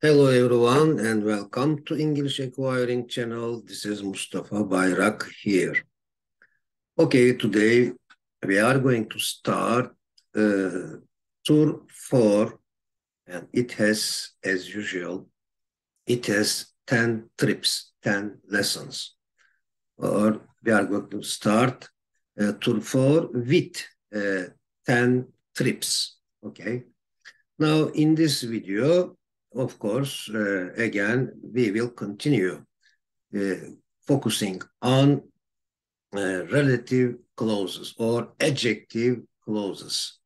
Hello everyone and welcome to English Acquiring channel. This is Mustafa Bayrak here. Okay, today we are going to start tour 4 and it has, as usual, it has 10 trips, 10 lessons. Or we are going to start tour 4 with 10 trips, okay? Now in this video, of course, again, we will continue focusing on relative clauses or adjective clauses.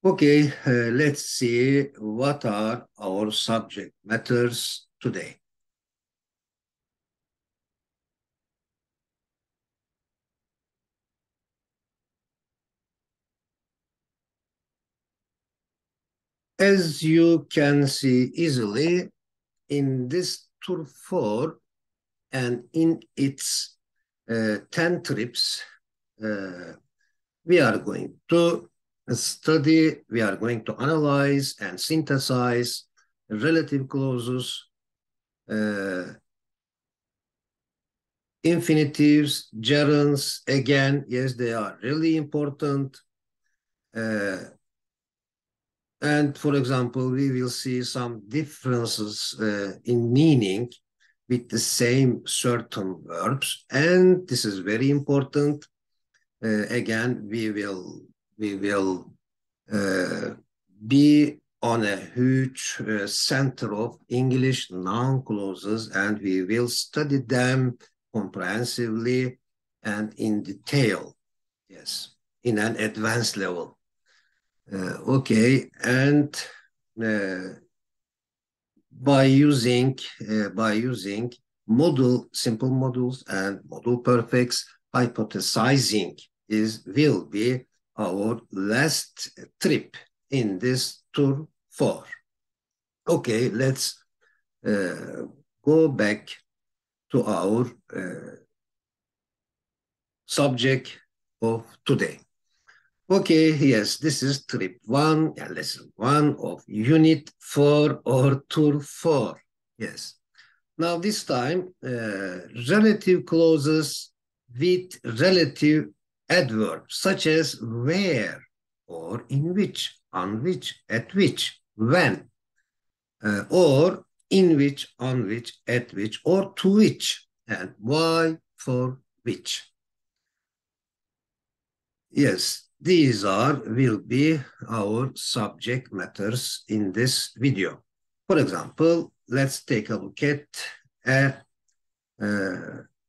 Okay, let's see what are our subject matters today. As you can see easily in this tour 4 and in its 10 trips, we are going to study, we are going to analyze and synthesize relative clauses, infinitives, gerunds. Again, yes, they are really important. And for example, we will see some differences in meaning with the same certain verbs. And this is very important. Again, we will be on a huge center of English noun clauses, and we will study them comprehensively and in detail. Yes, in an advanced level. Okay, and by using modal, simple modals and modal perfects, hypothesizing will be our last trip in this tour 4. Okay, let's go back to our subject of today. Okay, yes, this is trip 1 and lesson 1 of unit 4 or tour 4. Yes. Now this time, relative clauses with relative adverbs such as where or in which, on which, at which, when, or in which, on which, at which, or to which, and why, for which. Yes, these will be our subject matters in this video. For example, let's take a look at an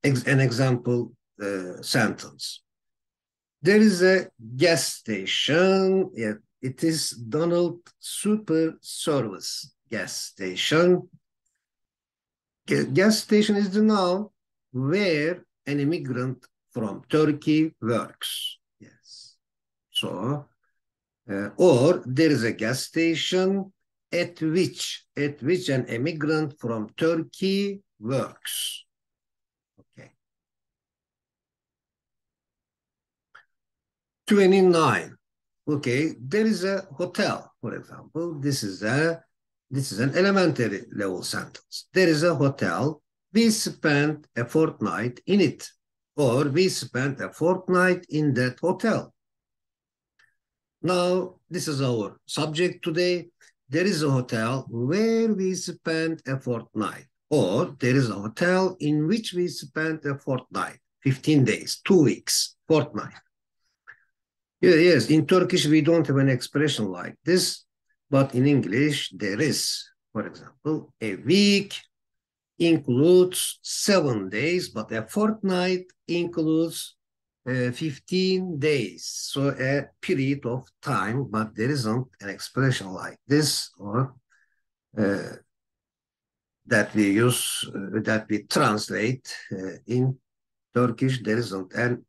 example sentence. There is a gas station. It is Donald Super Service gas station. Gas station is the noun where an immigrant from Turkey works. Yes. So, or there is a gas station at which an immigrant from Turkey works. Okay. 29. Okay, there is a hotel, for example. This is an elementary level sentence. There is a hotel. We spent a fortnight in it, or we spent a fortnight in that hotel. Now, this is our subject today. There is a hotel where we spent a fortnight, or there is a hotel in which we spent a fortnight, 15 days, 2 weeks, fortnight. Yes, in Turkish, we don't have an expression like this, but in English, there is. For example, a week includes 7 days, but a fortnight includes 15 days. So a period of time, but there isn't an expression like this or that we use, that we translate in Turkish. There isn't an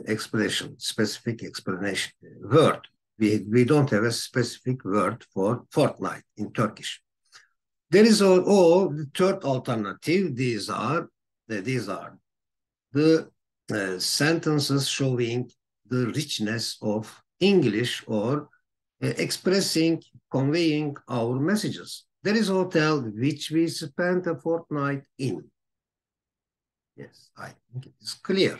expression, specific explanation, word. We don't have a specific word for fortnight in Turkish. There is the third alternative. These are the sentences showing the richness of English or expressing, conveying our messages. There is a hotel which we spent a fortnight in. Yes, I think it is clear.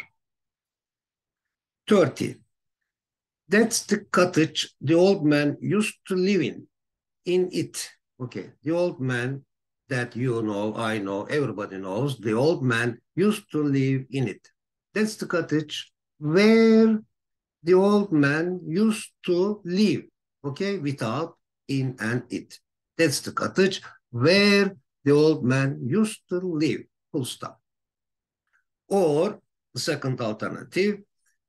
30. That's the cottage the old man used to live in it. Okay, the old man that you know, I know, everybody knows, the old man used to live in it. That's the cottage where the old man used to live, okay, without in and it. That's the cottage where the old man used to live, full stop. Or the second alternative,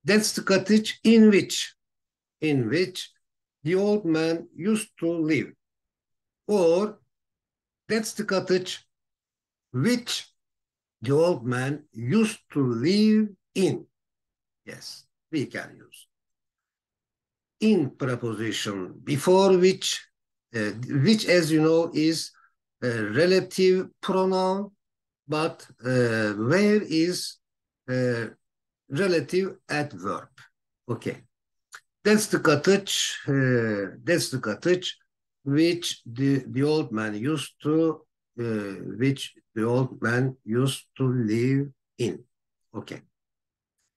that's the cottage in which the old man used to live. Or that's the cottage which the old man used to live in. Yes, we can use in preposition before which as you know is a relative pronoun, but where is a relative adverb. Okay, that's the cottage. That's the cottage which the old man used to which the old man used to live in. Okay.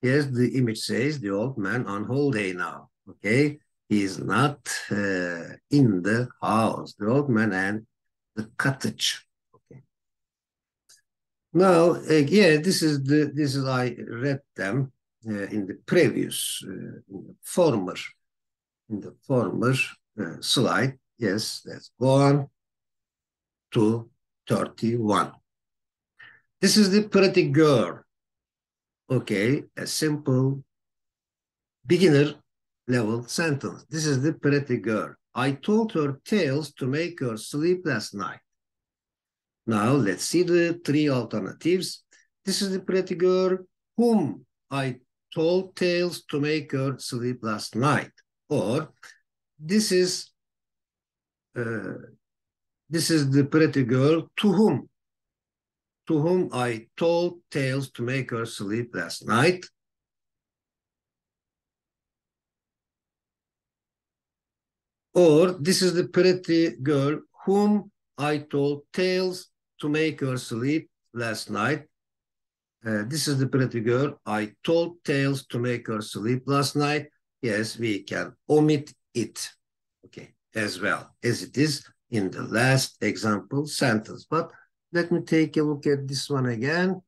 Yes, the image says the old man on holiday now. Okay, he is not in the house. The old man and the cottage. Okay. Now, yeah, this is I read them in the previous in the former slide. Yes, let's go on to 31. This is the pretty girl. Okay, a simple beginner level sentence. This is the pretty girl. I told her tales to make her sleep last night. Now let's see the three alternatives. This is the pretty girl whom I told tales to make her sleep last night. Or this is the pretty girl to whom I told tales to make her sleep last night. Or this is the pretty girl whom I told tales to make her sleep last night. This is the pretty girl I told tales to make her sleep last night. Yes, we can omit it, okay, as well as it is in the last example sentence. But let me take a look at this one again.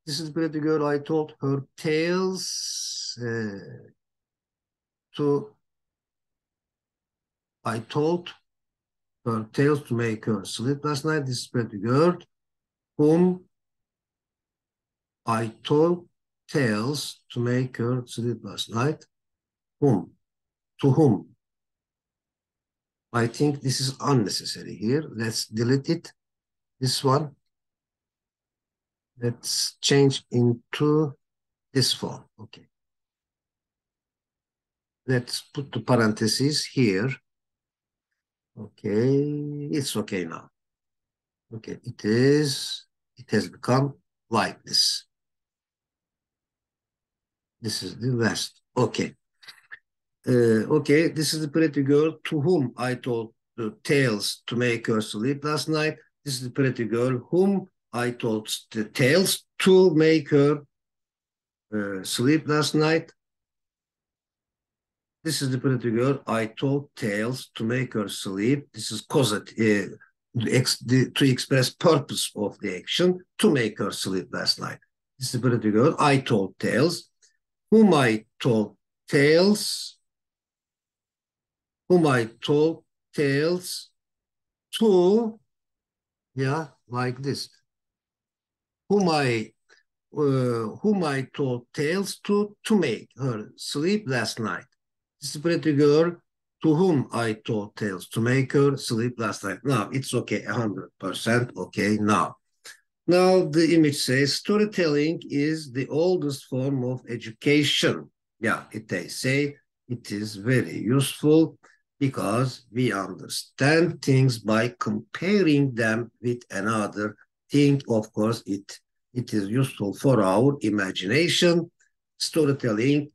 This is the pretty girl I told her tales I told her tales to make her sleep last night. This is pretty girl whom I told tales to make her sleep last night. Whom? To whom? I think this is unnecessary here. Let's delete it. This one. Let's change into this form. Okay. Let's put the parentheses here. Okay. It's okay now. Okay. It has become like this. This is the last. Okay. Okay, this is the pretty girl to whom I told the tales to make her sleep last night. This is the pretty girl whom I told the tales to make her sleep last night. This is the pretty girl I told tales to make her sleep. This is causative, to express purpose of the action, to make her sleep last night. This is the pretty girl I told tales, whom I told tales to, yeah, like this. Whom I told tales to make her sleep last night. This is a pretty girl to whom I told tales to make her sleep last night. Now it's okay, 100% okay now. Now the image says storytelling is the oldest form of education. Yeah, they say it is very useful because we understand things by comparing them with another thing. Of course, it is useful for our imagination. Storytelling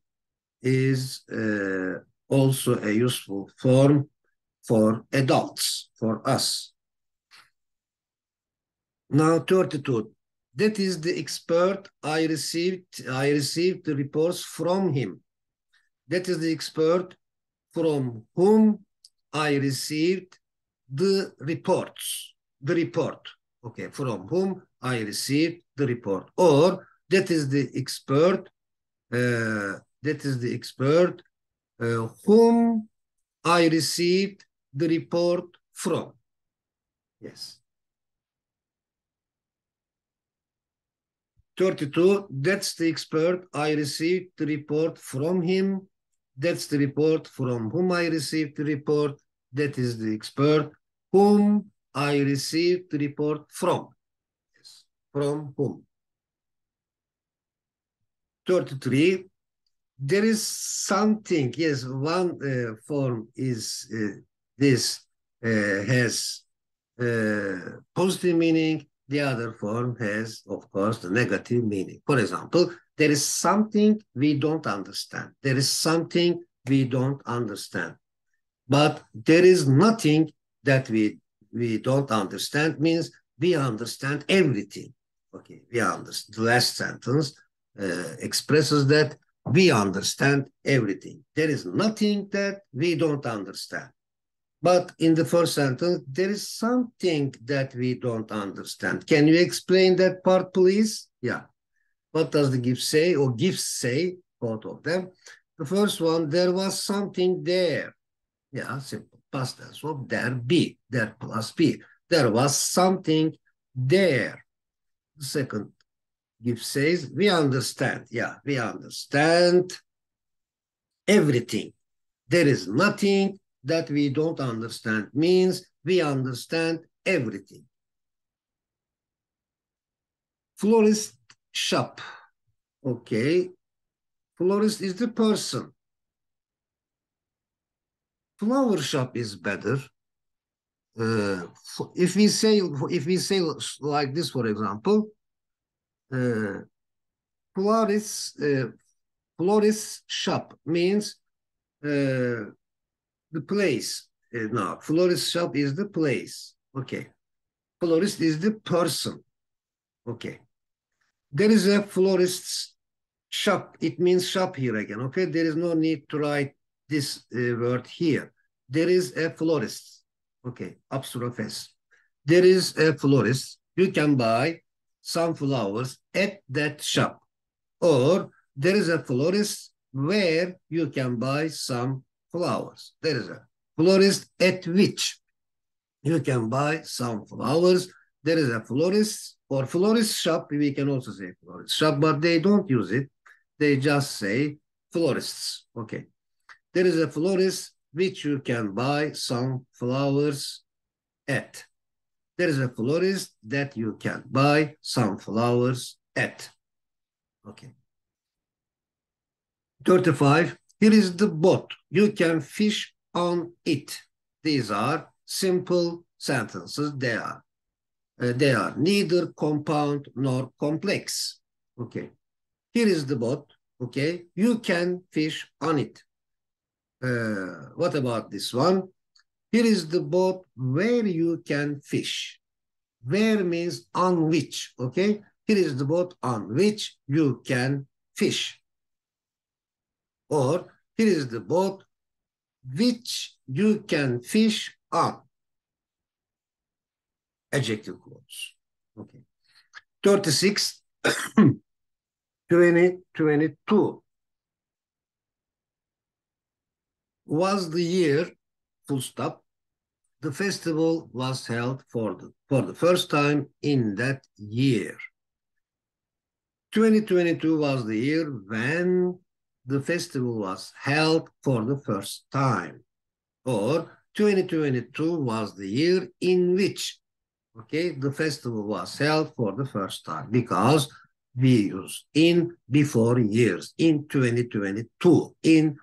is also a useful form for adults, for us. Now 32. That is the expert I received the reports from him. That is the expert from whom I received the reports. The report. Okay, from whom I received the report. Or that is the expert. Whom I received the report from. Yes. 32, that's the expert I received the report from him. That's the report from whom I received the report. That is the expert whom I received the report from. Yes. From whom. 33, there is something. Yes, one form is this has positive meaning. The other form has, of course, the negative meaning. For example, there is something we don't understand. There is something we don't understand. But there is nothing that we don't understand means we understand everything. Okay, we understand. The last sentence expresses that we understand everything. There is nothing that we don't understand. But in the first sentence, there is something that we don't understand. Can you explain that part, please? Yeah. What does the gift say or gifts say? Both of them. The first one, there was something there. Yeah, simple. Past tense of there be. There plus be. There was something there. The second gift says, we understand. Yeah, we understand everything. There is nothing that we don't understand. Means we understand everything. Florist shop. Okay. Florist is the person. Flower shop is better. If we say like this, for example, florist shop means the place. No, florist shop is the place. Okay. Florist is the person. Okay. There is a florist's shop. It means shop here again. Okay. There is no need to write this word here. There is a florist. Okay. Apostrophe S. There is a florist. You can buy some flowers at that shop. Or there is a florist where you can buy some flowers. There is a florist at which you can buy some flowers. There is a florist or florist shop. We can also say florist shop, but they don't use it. They just say florists. Okay. There is a florist which you can buy some flowers at. There is a florist that you can buy some flowers at. Okay. 35. Here is the boat. You can fish on it. These are simple sentences. They are neither compound nor complex. Okay. Here is the boat. Okay. You can fish on it. What about this one? Here is the boat where you can fish. Where means on which. Okay. Here is the boat on which you can fish. Or here is the boat which you can fish on. Adjective clause. Okay. 36, 2022 was the year, full stop. The festival was held for the first time in that year. 2022 was the year when the festival was held for the first time. Or 2022 was the year in which, okay, the festival was held for the first time, because we use in before years, in 2022, in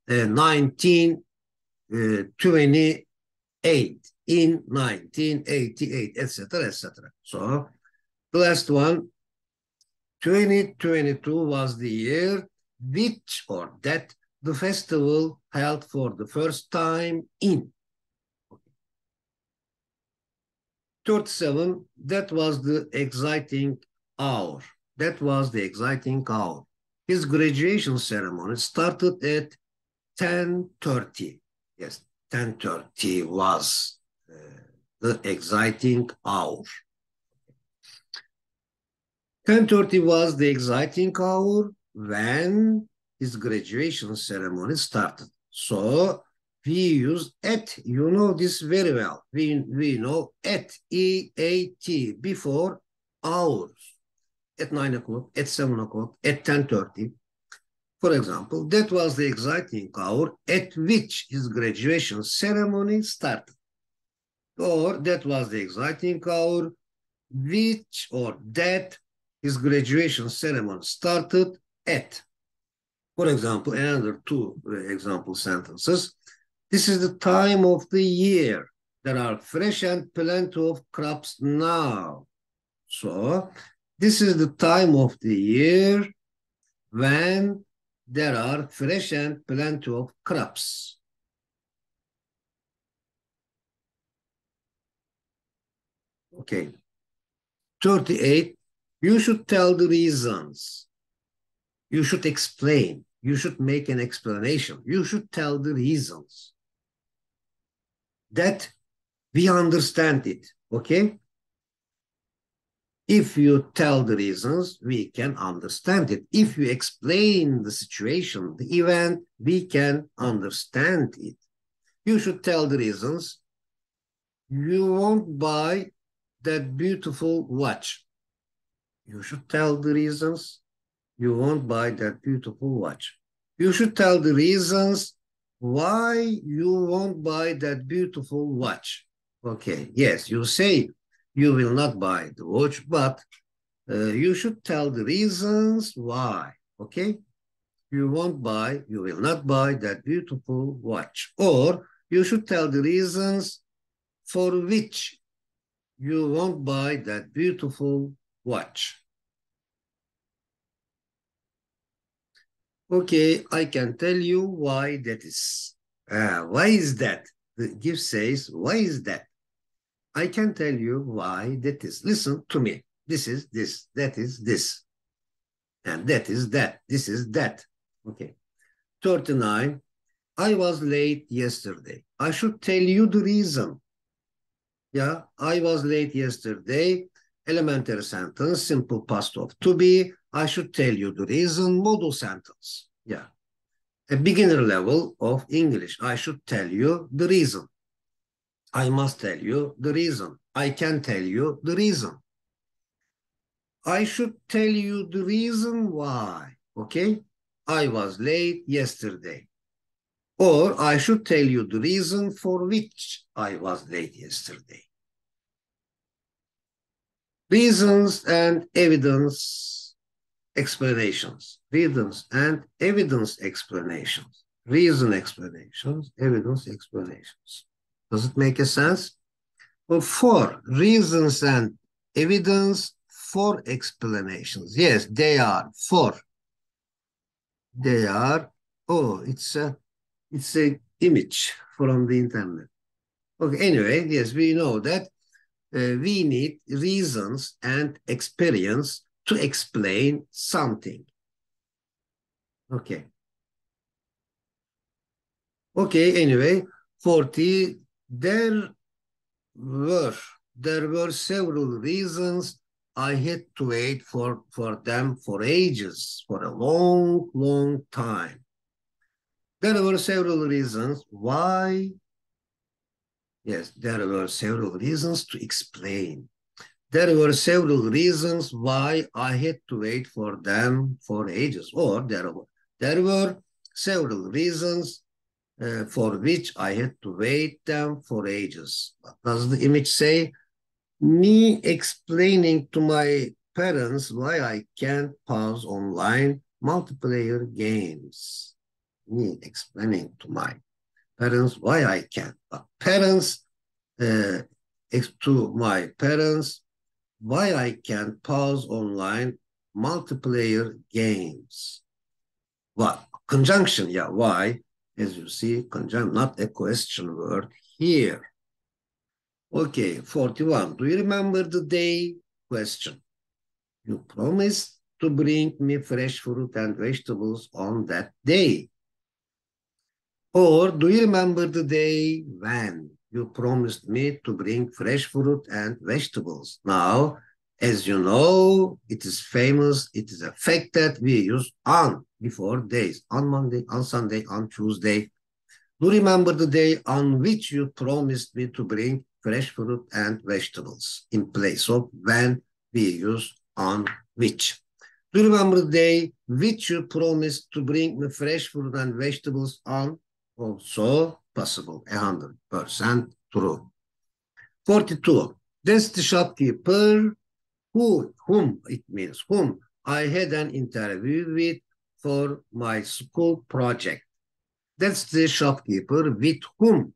1928, in 1988, etc., etc. So the last one, 2022 was the year which or that the festival held for the first time in. 37, that was the exciting hour. That was the exciting hour. His graduation ceremony started at 10:30. Yes, 10:30 was the exciting hour. 10:30 was the exciting hour when his graduation ceremony started. So we use at, you know this very well. We know at, E-A-T, before hours, at 9 o'clock, at 7 o'clock, at 10:30. For example, that was the exciting hour at which his graduation ceremony started. Or that was the exciting hour which or that his graduation ceremony started at. For example, another two example sentences. This is the time of the year. There are fresh and plenty of crops now. So, this is the time of the year when there are fresh and plenty of crops. Okay. 38, you should tell the reasons. You should explain. You should make an explanation. You should tell the reasons that we understand it. Okay? If you tell the reasons, we can understand it. If you explain the situation, the event, we can understand it. You should tell the reasons. You won't buy that beautiful watch. You should tell the reasons. You won't buy that beautiful watch. You should tell the reasons why you won't buy that beautiful watch. Okay, yes, you say you will not buy the watch, but you should tell the reasons why, okay? You won't buy, you will not buy that beautiful watch. Or you should tell the reasons for which you won't buy that beautiful watch. Okay, I can tell you why that is. Why is that? The gift says, why is that? I can tell you why that is. Listen to me. This is this, that is this. And that is that, this is that. Okay. 39, I was late yesterday. I should tell you the reason. Yeah, I was late yesterday. Elementary sentence, simple past of to be. I should tell you the reason, modal sentence. Yeah. A beginner level of English. I should tell you the reason. I must tell you the reason. I can tell you the reason. I should tell you the reason why. Okay? I was late yesterday. Or I should tell you the reason for which I was late yesterday. Reasons and evidence explanations. Reasons and evidence explanations. Reason explanations, evidence explanations. Does it make a sense? Well, for reasons and evidence, for explanations. Yes, they are for. They are, oh, it's a image from the internet. Okay, anyway, yes, we know that we need reasons and experience to explain something. Okay. Okay, anyway, 40, were, there were several reasons I had to wait for them for ages, for a long, long time. There were several reasons why. Yes, there were several reasons to explain. There were several reasons why I had to wait for them for ages. Or there were several reasons for which I had to wait them for ages. Does the image say? Me explaining to my parents why I can't pause online multiplayer games. Me explaining to my parents why I can't. But parents, to my parents, why I can't pause online multiplayer games. What? Conjunction, yeah, why? As you see, conjunction, not a question word here. Okay, 41. Do you remember the day? Question. You promised to bring me fresh fruit and vegetables on that day. Or do you remember the day when you promised me to bring fresh fruit and vegetables? Now, as you know, it is famous, it is a fact that we use on before days, on Monday, on Sunday, on Tuesday. Do you remember the day on which you promised me to bring fresh fruit and vegetables in place of when we use on which? Do you remember the day which you promised to bring me fresh fruit and vegetables on? Also possible, 100% true. 42. That's the shopkeeper whom it means, whom I had an interview with for my school project. That's the shopkeeper with whom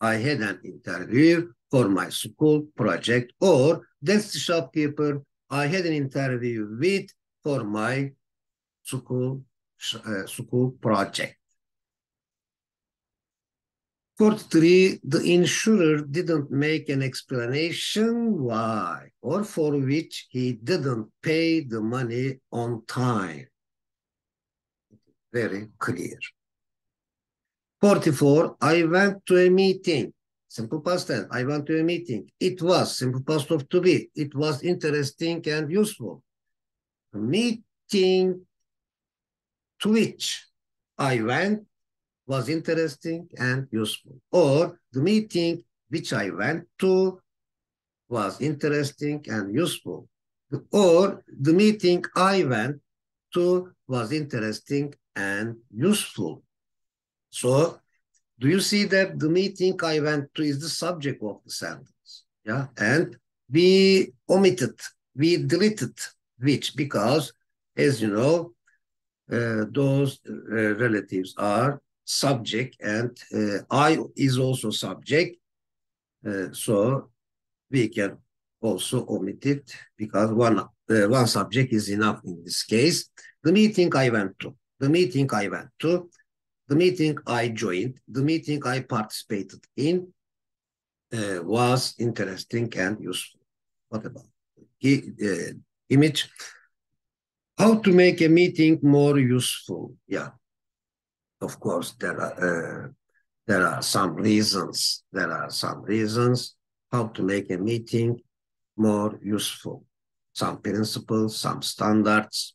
I had an interview for my school project, or that's the shopkeeper I had an interview with for my school project. 43, the insurer didn't make an explanation why or for which he didn't pay the money on time. Very clear. 44, I went to a meeting. Simple past tense. I went to a meeting. It was simple past of to be. It was interesting and useful. The meeting to which I went was interesting and useful. Or the meeting which I went to was interesting and useful. Or the meeting I went to was interesting and useful. So do you see that the meeting I went to is the subject of the sentence? Yeah, and we omitted, we deleted which because, as you know, those relatives are subject and I is also subject. So we can also omit it because one subject is enough in this case. The meeting I went to, the meeting I went to, the meeting I joined, the meeting I participated in was interesting and useful. What about image? How to make a meeting more useful? Yeah, of course, there are some reasons. There are some reasons how to make a meeting more useful. Some principles, some standards.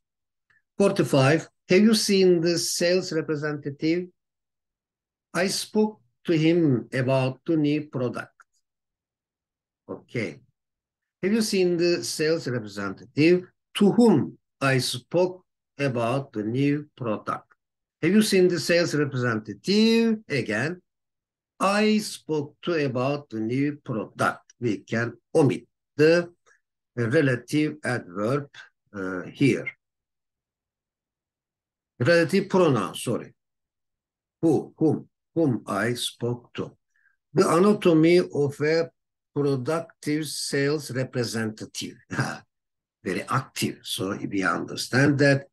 45. Have you seen the sales representative? I spoke to him about the new product. Okay. Have you seen the sales representative to whom I spoke about the new product? Have you seen the sales representative? Again, I spoke to about the new product. We can omit the relative adverb here. Relative pronoun, sorry. Whom I spoke to. The anatomy of a productive sales representative. Very active. So we understand that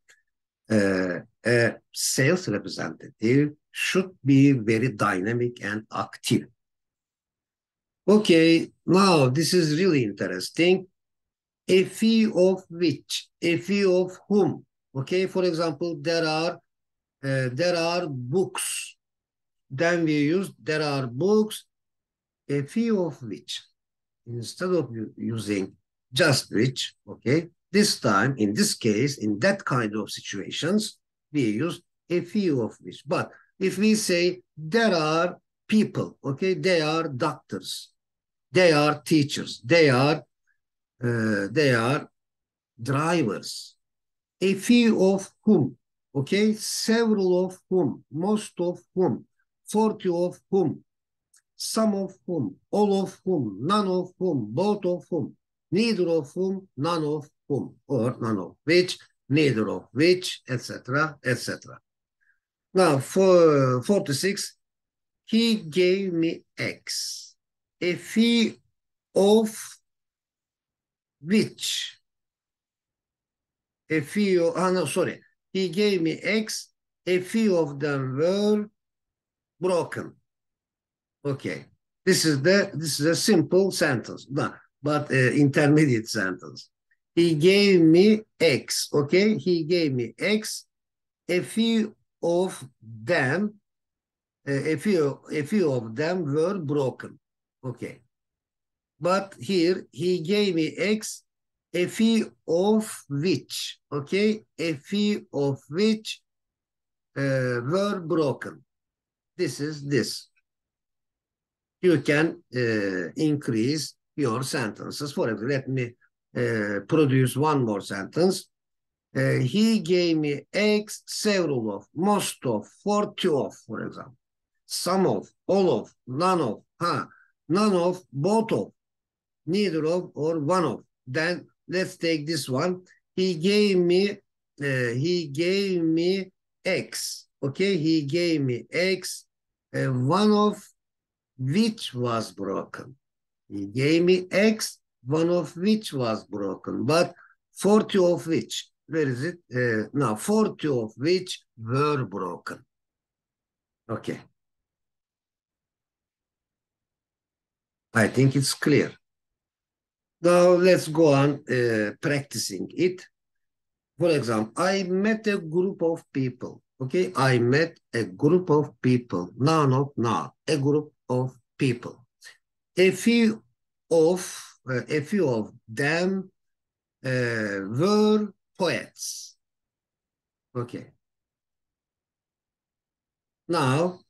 a sales representative should be very dynamic and active. Okay, now this is really interesting. A fee of which, a fee of whom. Okay, for example, there are books. Then we use there are books, a fee of which. Instead of using just which, okay, this time, in this case, in that kind of situations, we use a few of which. But if we say there are people, okay, they are doctors, they are teachers, they are drivers, a few of whom, okay, several of whom, most of whom, 40 of whom, some of whom, all of whom, none of whom, both of whom, neither of whom, none of whom, or none of which, neither of which, etc., etc. Now, for 46, he gave me X, a fee of which, a few, no, sorry, he gave me X, a few of them were broken. Okay. This is a simple sentence, but intermediate sentence. He gave me X. Okay, he gave me X. A few of them, a few of them were broken. Okay, but here he gave me X. A few of which, okay, a few of which were broken. This is this. You can increase your sentences. For example, let me produce one more sentence. He gave me X, several of, most of, 40 of, for example. Some of, all of, none of, none of, both of, neither of, or one of. Then let's take this one. He gave me X. Okay, he gave me X, one of which was broken. He gave me X, one of which was broken, but 40 of which, where is it? Now, 40 of which were broken. Okay. I think it's clear. Now, let's go on practicing it. For example, I met a group of people. Okay, I met a group of people. No, not now. A group of people. A few of them were poets. Okay. Now,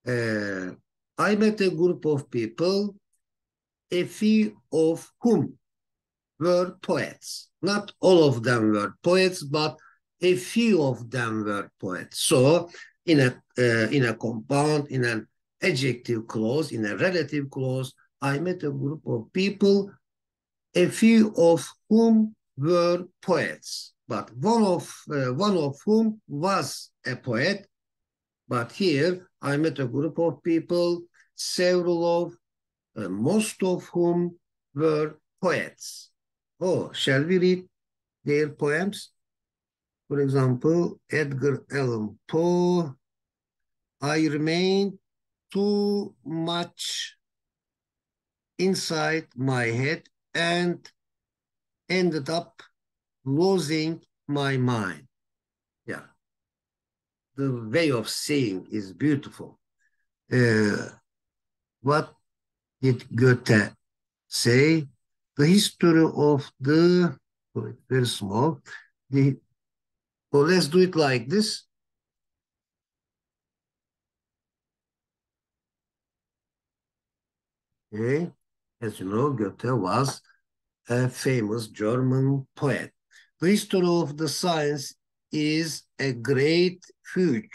I met a group of people, a few of whom were poets. Not all of them were poets, but a few of them were poets. So, in a compound, in an adjective clause, in a relative clause, I met a group of people, a few of whom were poets, but one of whom was a poet. But here I met a group of people, several of, most of whom were poets. Oh, shall we read their poems? For example, Edgar Allan Poe, I remained too much inside my head and ended up losing my mind. Yeah, the way of saying is beautiful. What did Goethe say? The history of the, oh, very small, the, well, let's do it like this. Okay, as you know, Goethe was a famous German poet. The history of the science is a great fugue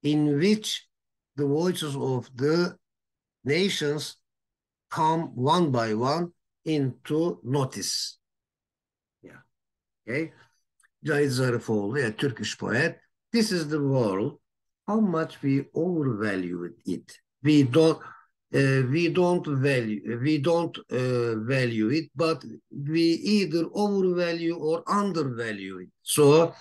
in which the voices of the nations come one by one into notice. Yeah. Okay. Cahit Zarifoğlu, a Turkish poet. This is the world. How much we overvalue it. We don't value it, but we either overvalue or undervalue it. So,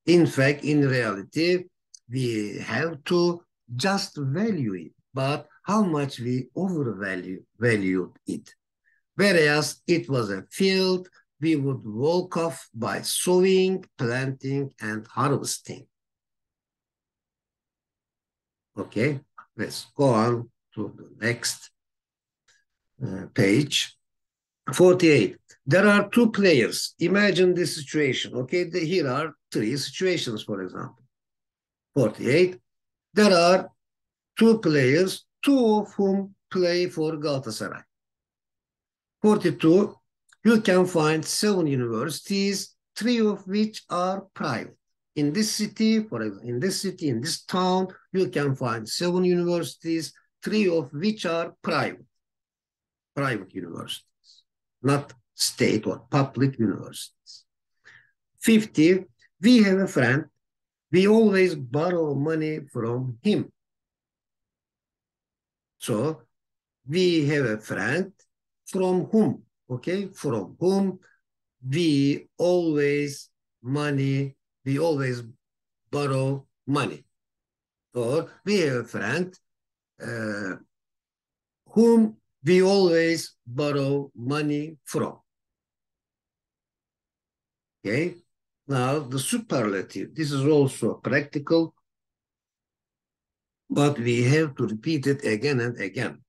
in fact, in reality, we have to just value it, but how much we valued it. Whereas it was a field, we would walk off by sowing, planting, and harvesting. Okay, let's go on to the next page. 48. There are two players. Imagine this situation. Okay, here are three situations, for example. 48. There are two players, two of whom play for Galatasaray. 42. You can find 7 universities, 3 of which are private. In this city, for example, in this town, you can find 7 universities, 3 of which are private universities, not state or public universities. 50, we have a friend, we always borrow money from him. So, we have a friend from whom, okay, from whom we always borrow money. Or we have a friend whom we always borrow money from. Okay, now the superlative. This is also practical, but we have to repeat it again and again.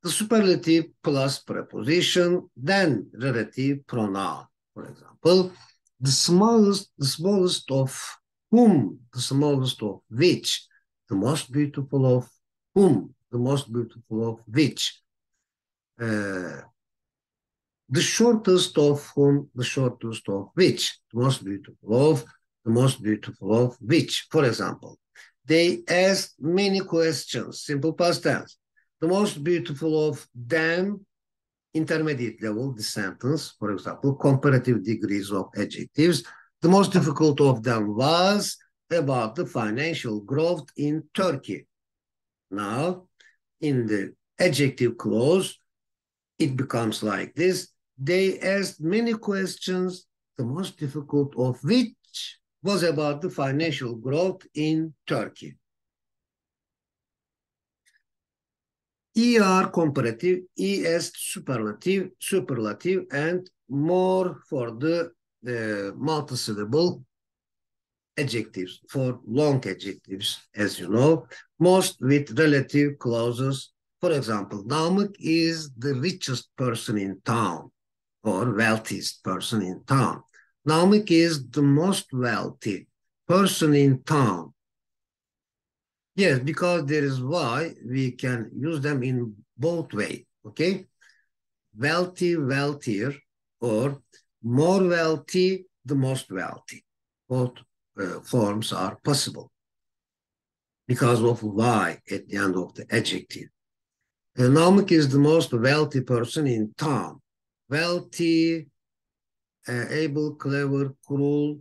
The superlative plus preposition, then relative pronoun. For example, the smallest of whom, the smallest of which, the most beautiful of whom, the most beautiful of which, uh, the shortest of whom, the shortest of which, the most beautiful of, the most beautiful of which. For example, they asked many questions, simple past tense. The most beautiful of them, intermediate level, the sentence, for example, comparative degrees of adjectives. The most difficult of them was about the financial growth in Turkey. Now, in the adjective clause, it becomes like this. They asked many questions, the most difficult of which was about the financial growth in Turkey. ER comparative, ES superlative, and more for the multisyllable adjectives, for long adjectives, as you know, most with relative clauses. For example, Namık is the richest person in town or wealthiest person in town. Namık is the most wealthy person in town. Yes, because there is why we can use them in both ways, okay? Wealthy, wealthier, or more wealthy, the most wealthy. Both forms are possible because of why at the end of the adjective. Namık is the most wealthy person in town. Wealthy, able, clever, cruel,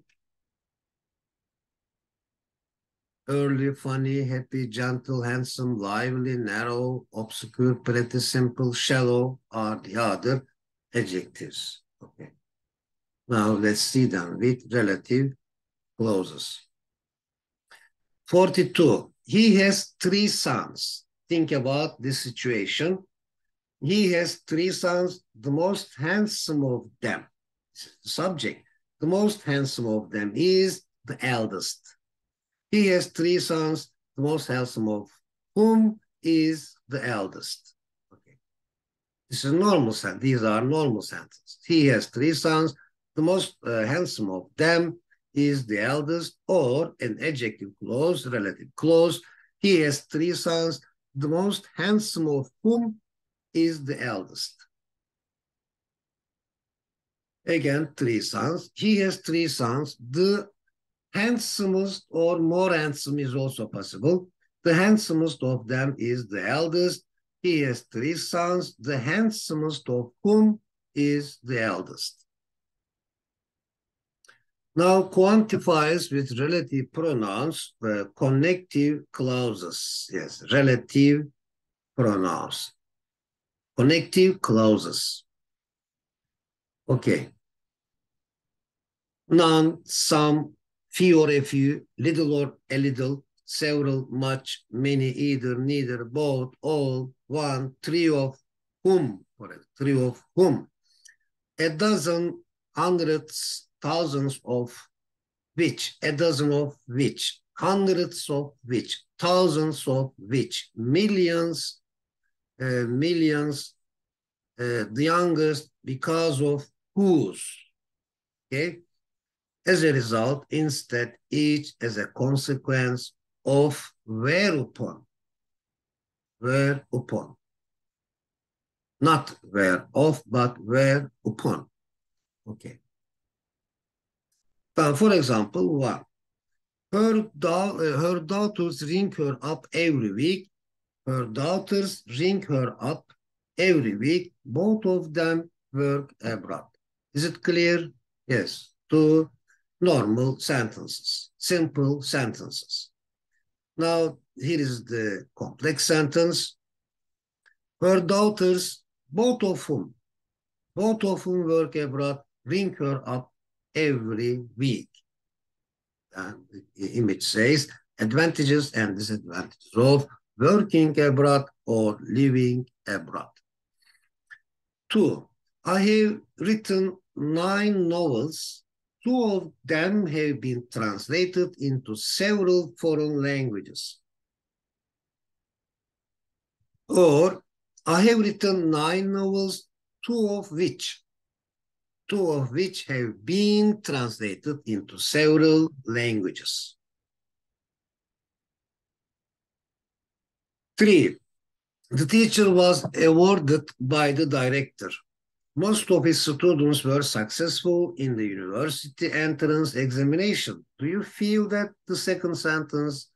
early, funny, happy, gentle, handsome, lively, narrow, obscure, pretty, simple, shallow are the other adjectives. Okay. Now let's see them with relative clauses. 42. He has 3 sons. Think about this situation. He has 3 sons, the most handsome of them. Subject. The most handsome of them is the eldest. He has 3 sons, the most handsome of whom is the eldest. Okay. This is normal sentence. These are normal sentences. He has 3 sons, the most handsome of them is the eldest, or an adjective clause, relative clause. He has 3 sons, the most handsome of whom is the eldest. Again, 3 sons. He has 3 sons. The handsomest or more handsome is also possible. The handsomest of them is the eldest. He has 3 sons, the handsomest of whom is the eldest. Now, quantifiers with relative pronouns, connective clauses. Yes, relative pronouns. Connective clauses. Okay. None, some, few or a few, little or a little, several, much, many, either, neither, both, all, one, 3 of whom, or 3 of whom, a dozen, hundreds, thousands of which, a dozen of which, hundreds of which, thousands of which, millions, millions, the youngest, because of whose, okay? As a result, instead, each as a consequence of whereupon. Whereupon. Not whereof, but whereupon. Okay. Now, for example, 1. Her daughters ring her up every week. Her daughters ring her up every week. Both of them work abroad. Is it clear? Yes. 2 normal sentences, simple sentences. Now, here is the complex sentence. Her daughters, both of whom work abroad, ring her up every week. And the image says, advantages and disadvantages of working abroad or living abroad. 2. I have written 9 novels. 2 of them have been translated into several foreign languages. Or, I have written 9 novels, two of which have been translated into several languages. 3. The teacher was awarded by the director. Most of his students were successful in the university entrance examination. Do you feel that the second sentence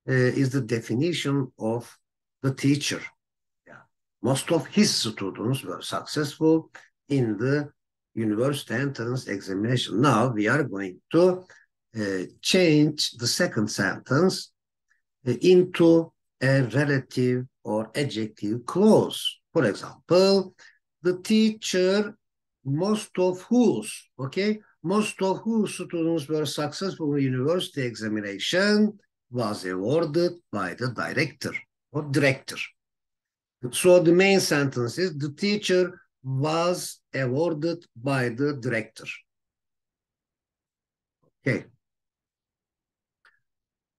is the definition of the teacher? Yeah. Most of his students were successful in the university entrance examination. Now we are going to change the second sentence into a relative or adjective clause. For example, the teacher, most of whose students were successful in university examination, was awarded by the director or director. So the main sentence is the teacher was awarded by the director. Okay.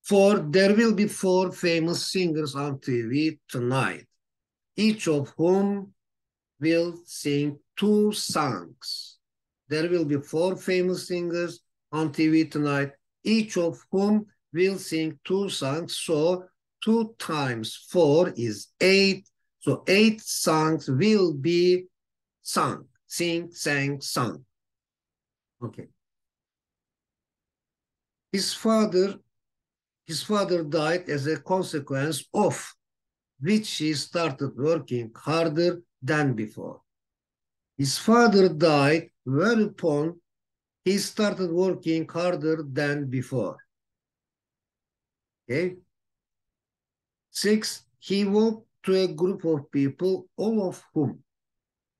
4. There will be 4 famous singers on TV tonight, each of whom will sing 2 songs. There will be 4 famous singers on TV tonight, each of whom will sing 2 songs. So 2 times 4 is 8. So 8 songs will be sung. Sing, sang, sung. Okay. His father died as a consequence of which he started working harder than before. His father died, whereupon he started working harder than before. Okay. 6. He walked to a group of people, all of whom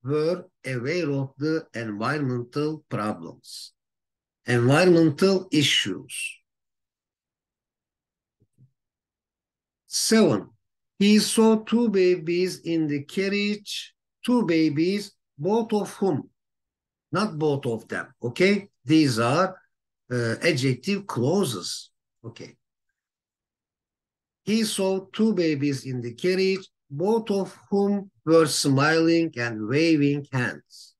were aware of the environmental problems, environmental issues. 7. He saw 2 babies in the carriage, 2 babies, both of whom, not both of them, okay? These are adjective clauses, okay? He saw 2 babies in the carriage, both of whom were smiling and waving hands.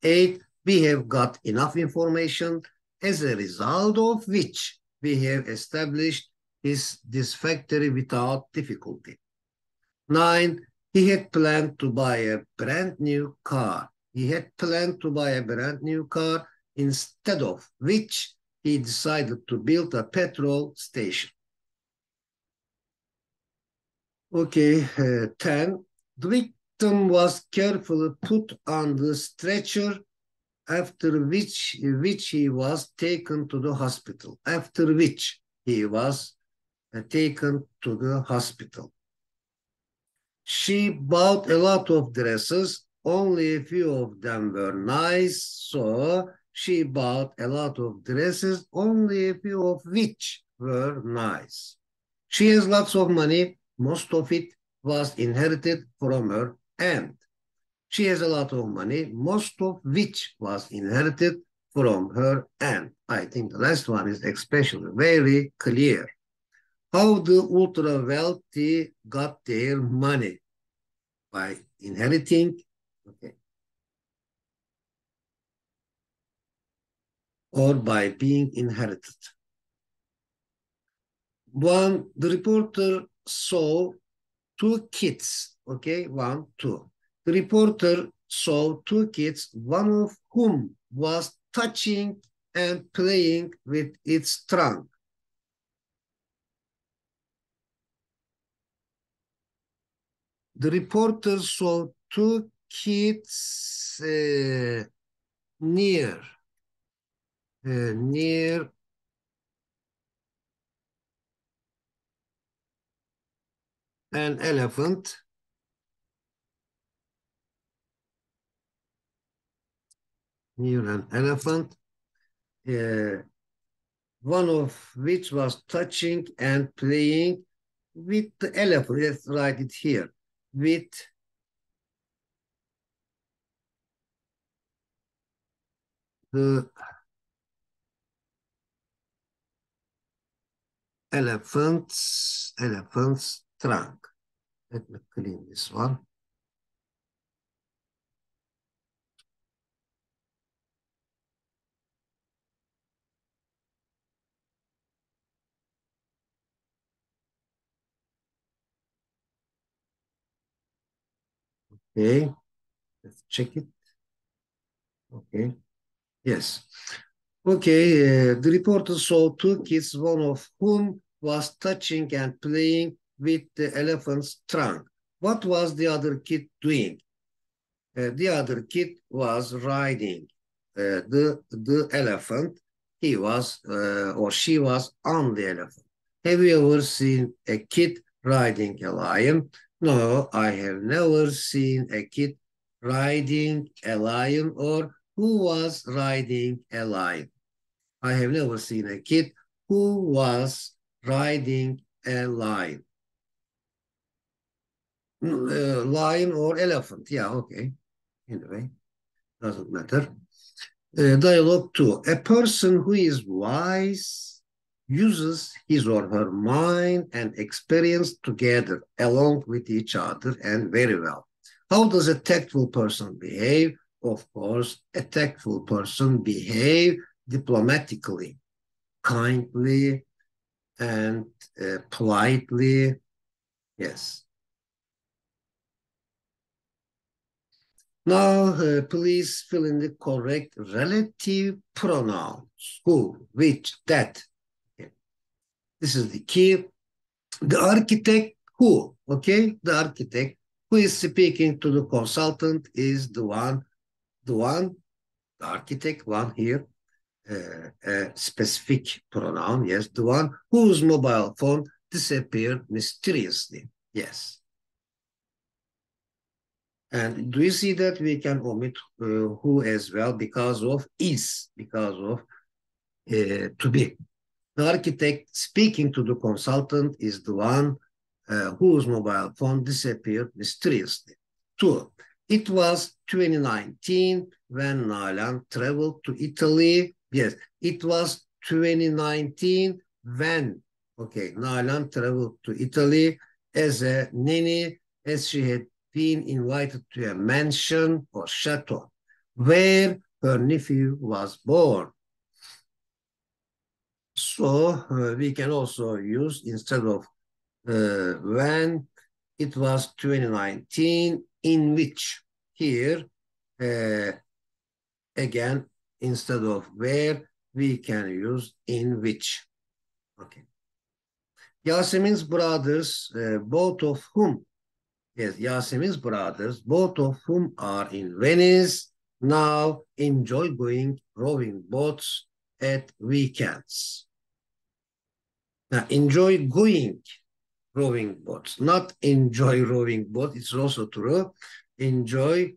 8. We have got enough information, as a result of which we have established this factory without difficulty. 9. He had planned to buy a brand new car. He had planned to buy a brand new car, instead of which he decided to build a petrol station. Okay, 10. The victim was carefully put on the stretcher, after which he was taken to the hospital. After which he was taken to the hospital. She bought a lot of dresses. Only a few of them were nice. So she bought a lot of dresses, only a few of which were nice. She has lots of money. Most of it was inherited from her aunt. She has a lot of money, most of which was inherited from her aunt. I think the last one is especially very clear. How the ultra wealthy got their money? By inheriting, okay, or by being inherited. 1. The reporter saw 2 kids, okay, 1, 2. The reporter saw 2 kids, one of whom was touching and playing with its trunk. The reporter saw 2 kids near an elephant. Near an elephant, one of which was touching and playing with the elephant. Let's write it here. With The elephant's trunk. Let me clean this one. Okay, let's check it. Okay, yes. Okay, the reporter saw two kids, one of whom was touching and playing with the elephant's trunk. What was the other kid doing? The other kid was riding the elephant. He was or she was on the elephant. Have you ever seen a kid riding a lion? No, I have never seen a kid riding a lion or who was riding a lion. I have never seen a kid who was riding a lion. Lion or elephant. Yeah, okay. Anyway, doesn't matter. Dialogue 2. A person who is wise uses his or her mind and experience together along with each other and very well. How does a tactful person behave? Of course, a tactful person behave diplomatically, kindly, and politely. Yes. Now, please fill in the correct relative pronouns. Who, which, that. Okay. This is the key. The architect, who, okay? The architect who is speaking to the consultant is the architect, one here, a specific pronoun, yes, the one whose mobile phone disappeared mysteriously. Yes. And do you see that we can omit who as well because of is, because of to be. The architect speaking to the consultant is the one whose mobile phone disappeared mysteriously. Two, it was 2019 when Nalan traveled to Italy. Yes, it was 2019 when, okay, Nalan traveled to Italy as a nanny, as she had been invited to a mansion or chateau where her nephew was born. So we can also use instead of when it was 2019 in which here uh, again instead of where we can use in which. Okay. Yasemin's brothers, both of whom, yes, Yasemin's brothers, both of whom are in Venice, now enjoy going rowing boats at weekends. Now, enjoy going rowing boats, not enjoy rowing boats. It's also true. Enjoy,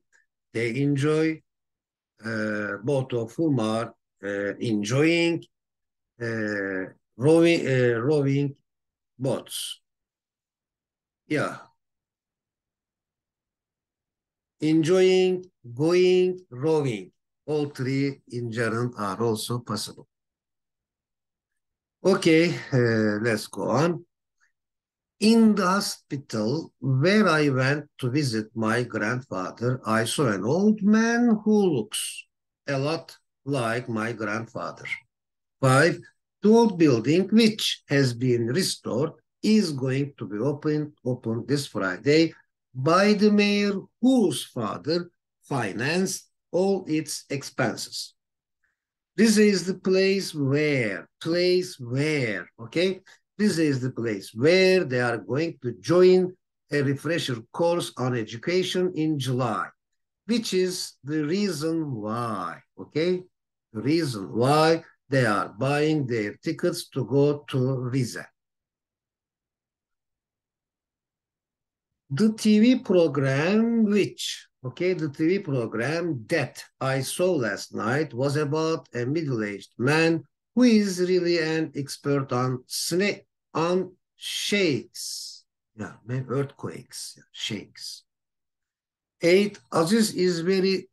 they enjoy, both of whom are enjoying rowing boats. Yeah, enjoying, going, rowing. All three in gerund are also possible. Okay, let's go on. In the hospital where I went to visit my grandfather, I saw an old man who looks a lot like my grandfather. 5. The old building, which has been restored, is going to be opened this Friday by the mayor whose father financed all its expenses. This is the place where, okay? This is the place where they are going to join a refresher course on education in July, which is the reason why, okay? The reason why they are buying their tickets to go to Rize. The TV program the TV program that I saw last night was about a middle-aged man who is really an expert on shakes. Yeah, earthquakes, shakes. 8, Aziz is very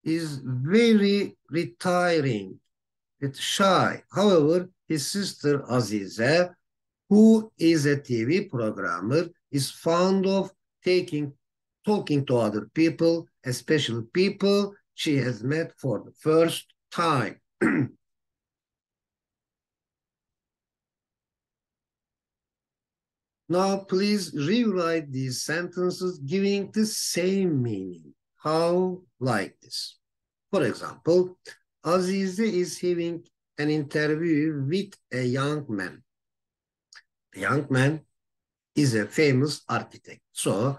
is very retiring, it's shy. However, his sister Azize, who is a TV programmer, is fond of talking to other people, especially people she has met for the first time. Now, please rewrite these sentences giving the same meaning. How like this? For example, Azize is having an interview with a young man. The young man is a famous architect. So,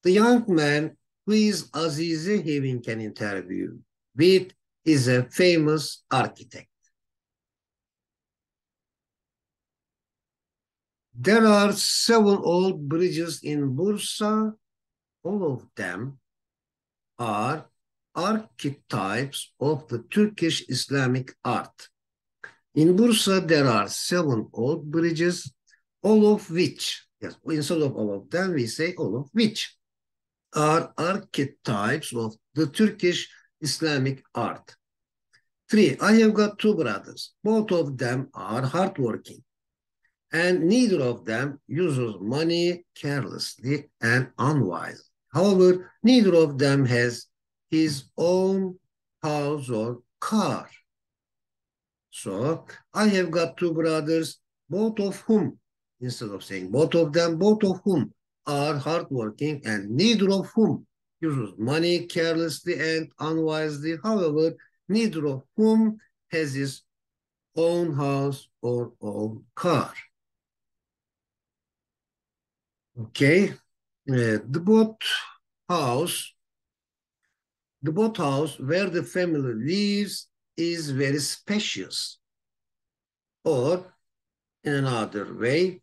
the young man who is Azize having an interview with is a famous architect. There are 7 old bridges in Bursa. All of them are archetypes of the Turkish Islamic art. In Bursa, there are 7 old bridges, all of which, yes, instead of all of them, we say all of which, are archetypes of the Turkish Islamic art. 3, I have got 2 brothers. Both of them are hardworking, and neither of them uses money carelessly and unwisely. However, neither of them has his own house or car. So, I have got 2 brothers, both of whom, instead of saying both of them, both of whom are hardworking and neither of whom uses money carelessly and unwisely. However, neither of whom has his own house or own car. Okay, the house, boat house where the family lives is very spacious. Or in another way,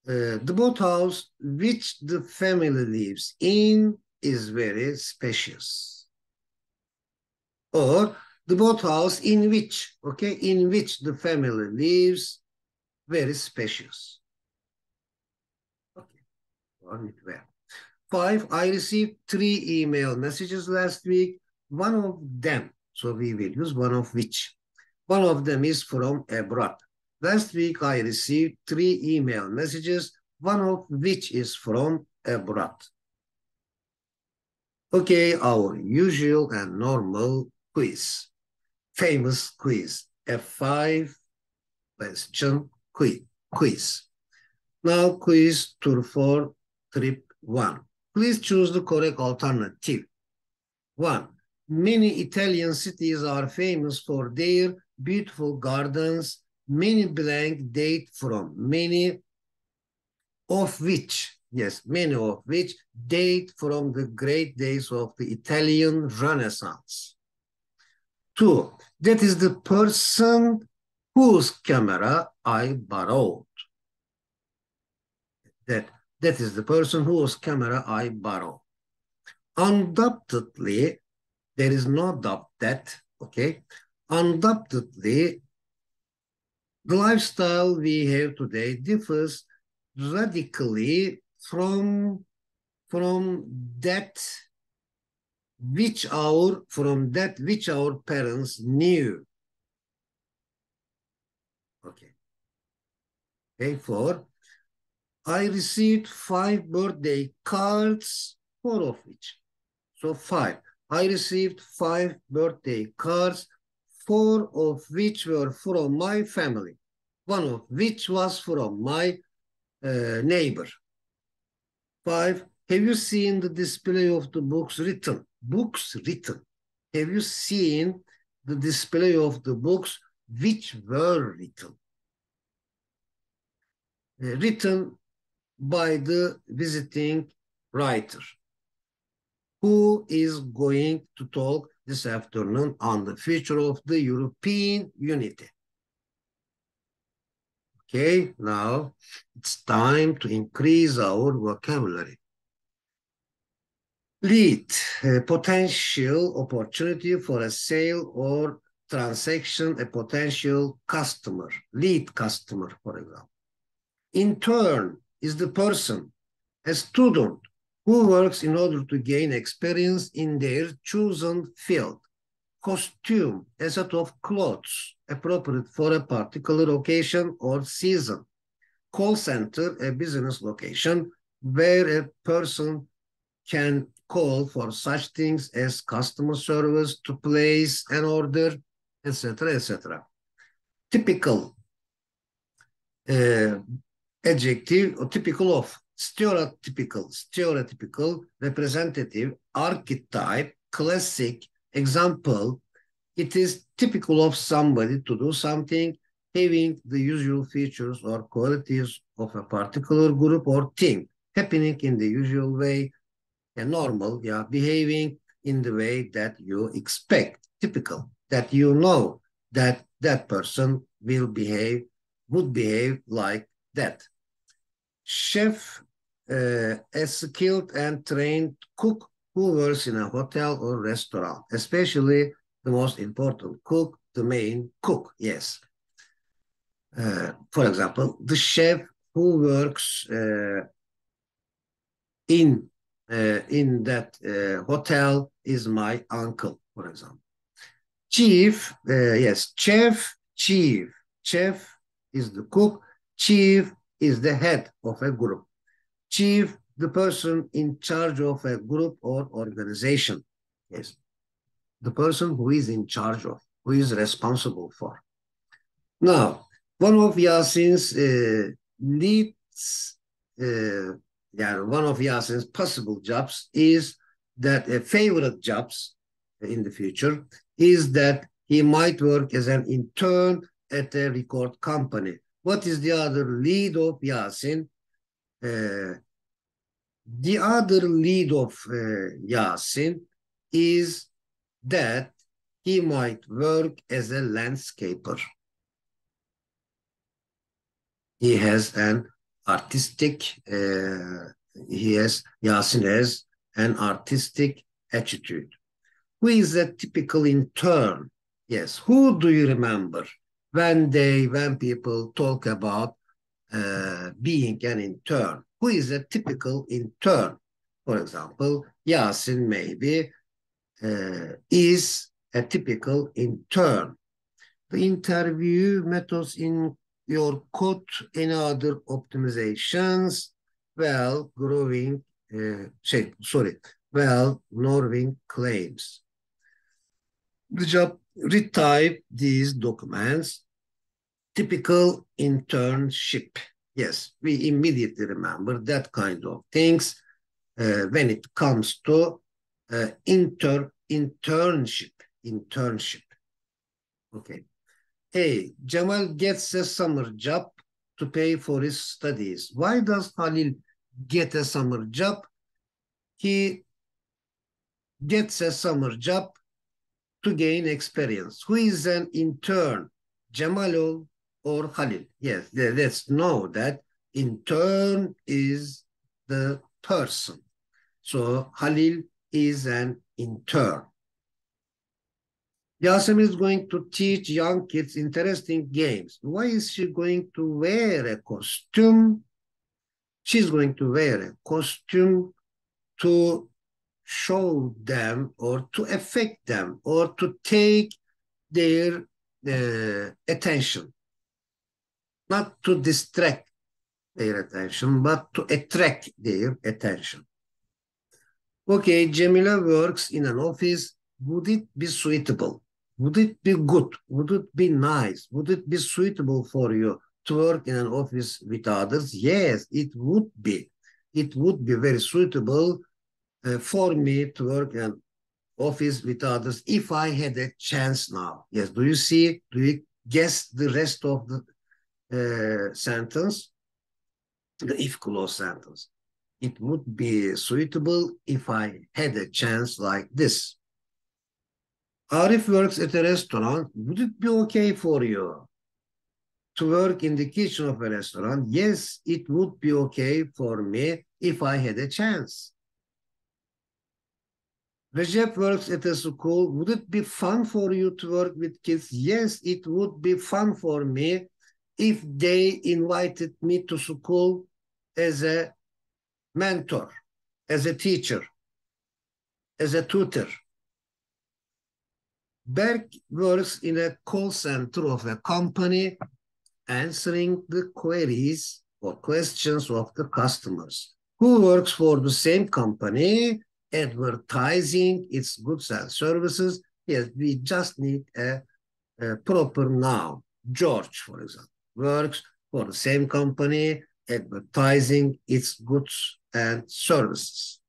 the boathouse which the family lives in is very spacious. Or the boathouse in which, okay, in which the family lives, very spacious. Okay, on it well. 5, I received 3 email messages last week. One of them, so we will use one of which. One of them is from abroad. Last week, I received 3 email messages, one of which is from abroad. Okay, our usual and normal quiz. Famous quiz. A 5-question quiz. Now, quiz tour for trip 1. Please choose the correct alternative. 1. Many Italian cities are famous for their beautiful gardens. Many blank date from many of which, yes, many of which date from the great days of the Italian Renaissance. 2. That is the person whose camera I borrowed. That is the person whose camera I borrowed. Undoubtedly, there is no doubt that, okay, undoubtedly, the lifestyle we have today differs radically from that which our parents knew. Okay. Okay, 4. I received 5 birthday cards, 4 of which. So 5. I received 5 birthday cards, 4 of which were from my family, one of which was from my neighbor. 5. Have you seen the display of the books written? Books written. Have you seen the display of the books which were written? Written by the visiting writer, who is going to talk this afternoon on the future of the European unity. Okay, now it's time to increase our vocabulary. Lead, a potential opportunity for a sale or transaction, a potential customer, lead customer, for example. Intern is the person, a student Who works in order to gain experience in their chosen field. Costume, a set of clothes appropriate for a particular occasion or season. Call center, a business location where a person can call for such things as customer service, to place an order, etc., etc. Typical, uh, adjective, or typical of, stereotypical, representative, archetype, classic, example. It is typical of somebody to do something having the usual features or qualities of a particular group or team, happening in the usual way, and normal, yeah, behaving in the way that you expect, typical, that you know that that person would behave like that. Chef, a skilled and trained cook who works in a hotel or restaurant, especially the most important cook, the main cook, yes. For example, the chef who works in that hotel is my uncle, for example. Chief, yes, chef is the cook, chief is the head of a group. Chief, the person in charge of a group or organization. Yes, the person who is in charge of, who is responsible for. Now, one of Yasin's leads, yeah, one of Yasin's possible jobs is that favorite jobs in the future is that he might work as an intern at a record company. What is the other lead of Yasin? The other lead of Yasin is that he might work as a landscaper. He has an artistic, Yasin has an artistic attitude. Who is a typical intern? Yes, who do you remember when people talk about being an intern? Who is a typical intern? For example, Yasin maybe is a typical intern. The interview methods in your code, any other optimizations? Well, Norwing claims. The job, retype these documents. Typical internship. Yes, we immediately remember that kind of things when it comes to internship. Okay. Hey, Jamal gets a summer job to pay for his studies. Why does Halil get a summer job? He gets a summer job to gain experience. Who is an intern? Jamal or Halil? Yes, let's know that intern is the person. So Halil is an intern. Yasemin is going to teach young kids interesting games. Why is she going to wear a costume? She's going to wear a costume to show them or to affect them or to take their attention. Not to distract their attention, but to attract their attention. Okay, Jamila works in an office. Would it be suitable? Would it be good? Would it be nice? Would it be suitable for you to work in an office with others? Yes, it would be. It would be very suitable for me to work in an office with others if I had a chance now. Yes, do you see? Do you guess the rest of the sentence? The if clause sentence. It would be suitable if I had a chance like this. Arif works at a restaurant. Would it be okay for you to work in the kitchen of a restaurant? Yes, it would be okay for me if I had a chance. Recep works at a school. Would it be fun for you to work with kids? Yes, it would be fun for me if they invited me to school as a mentor, as a teacher, as a tutor. Berk works in a call center of a company, answering the queries or questions of the customers who works for the same company, advertising its goods and services. Yes, we just need a proper noun. George, for example, works for the same company, advertising its goods and services.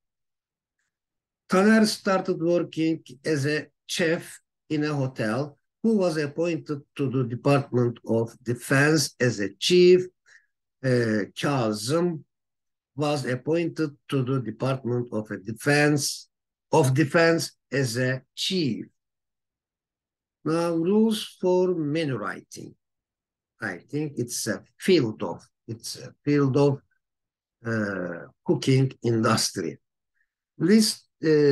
Taner started working as a chef in a hotel, who was appointed to the Department of Defense as a chief. Kazım was appointed to the Department of Defense as a chief. Now, rules for menu writing. I think it's a field of cooking industry.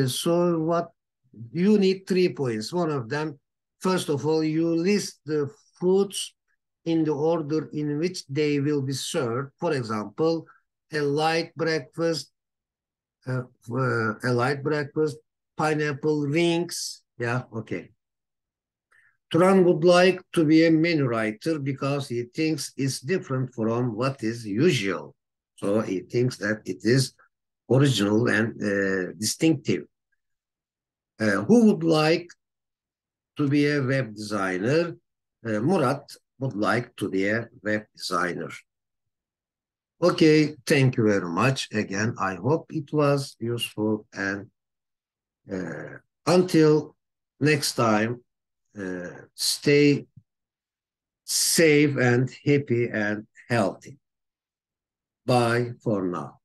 So what you need 3 points. One of them, first of all, you list the foods in the order in which they will be served. For example, a light breakfast, pineapple rings. Yeah, okay. Turan would like to be a menu writer because he thinks it's different from what is usual. So he thinks that it is original and distinctive. Who would like to be a web designer? Murat would like to be a web designer. Okay, thank you very much. Again, I hope it was useful, and until next time, stay safe and happy and healthy. Bye for now.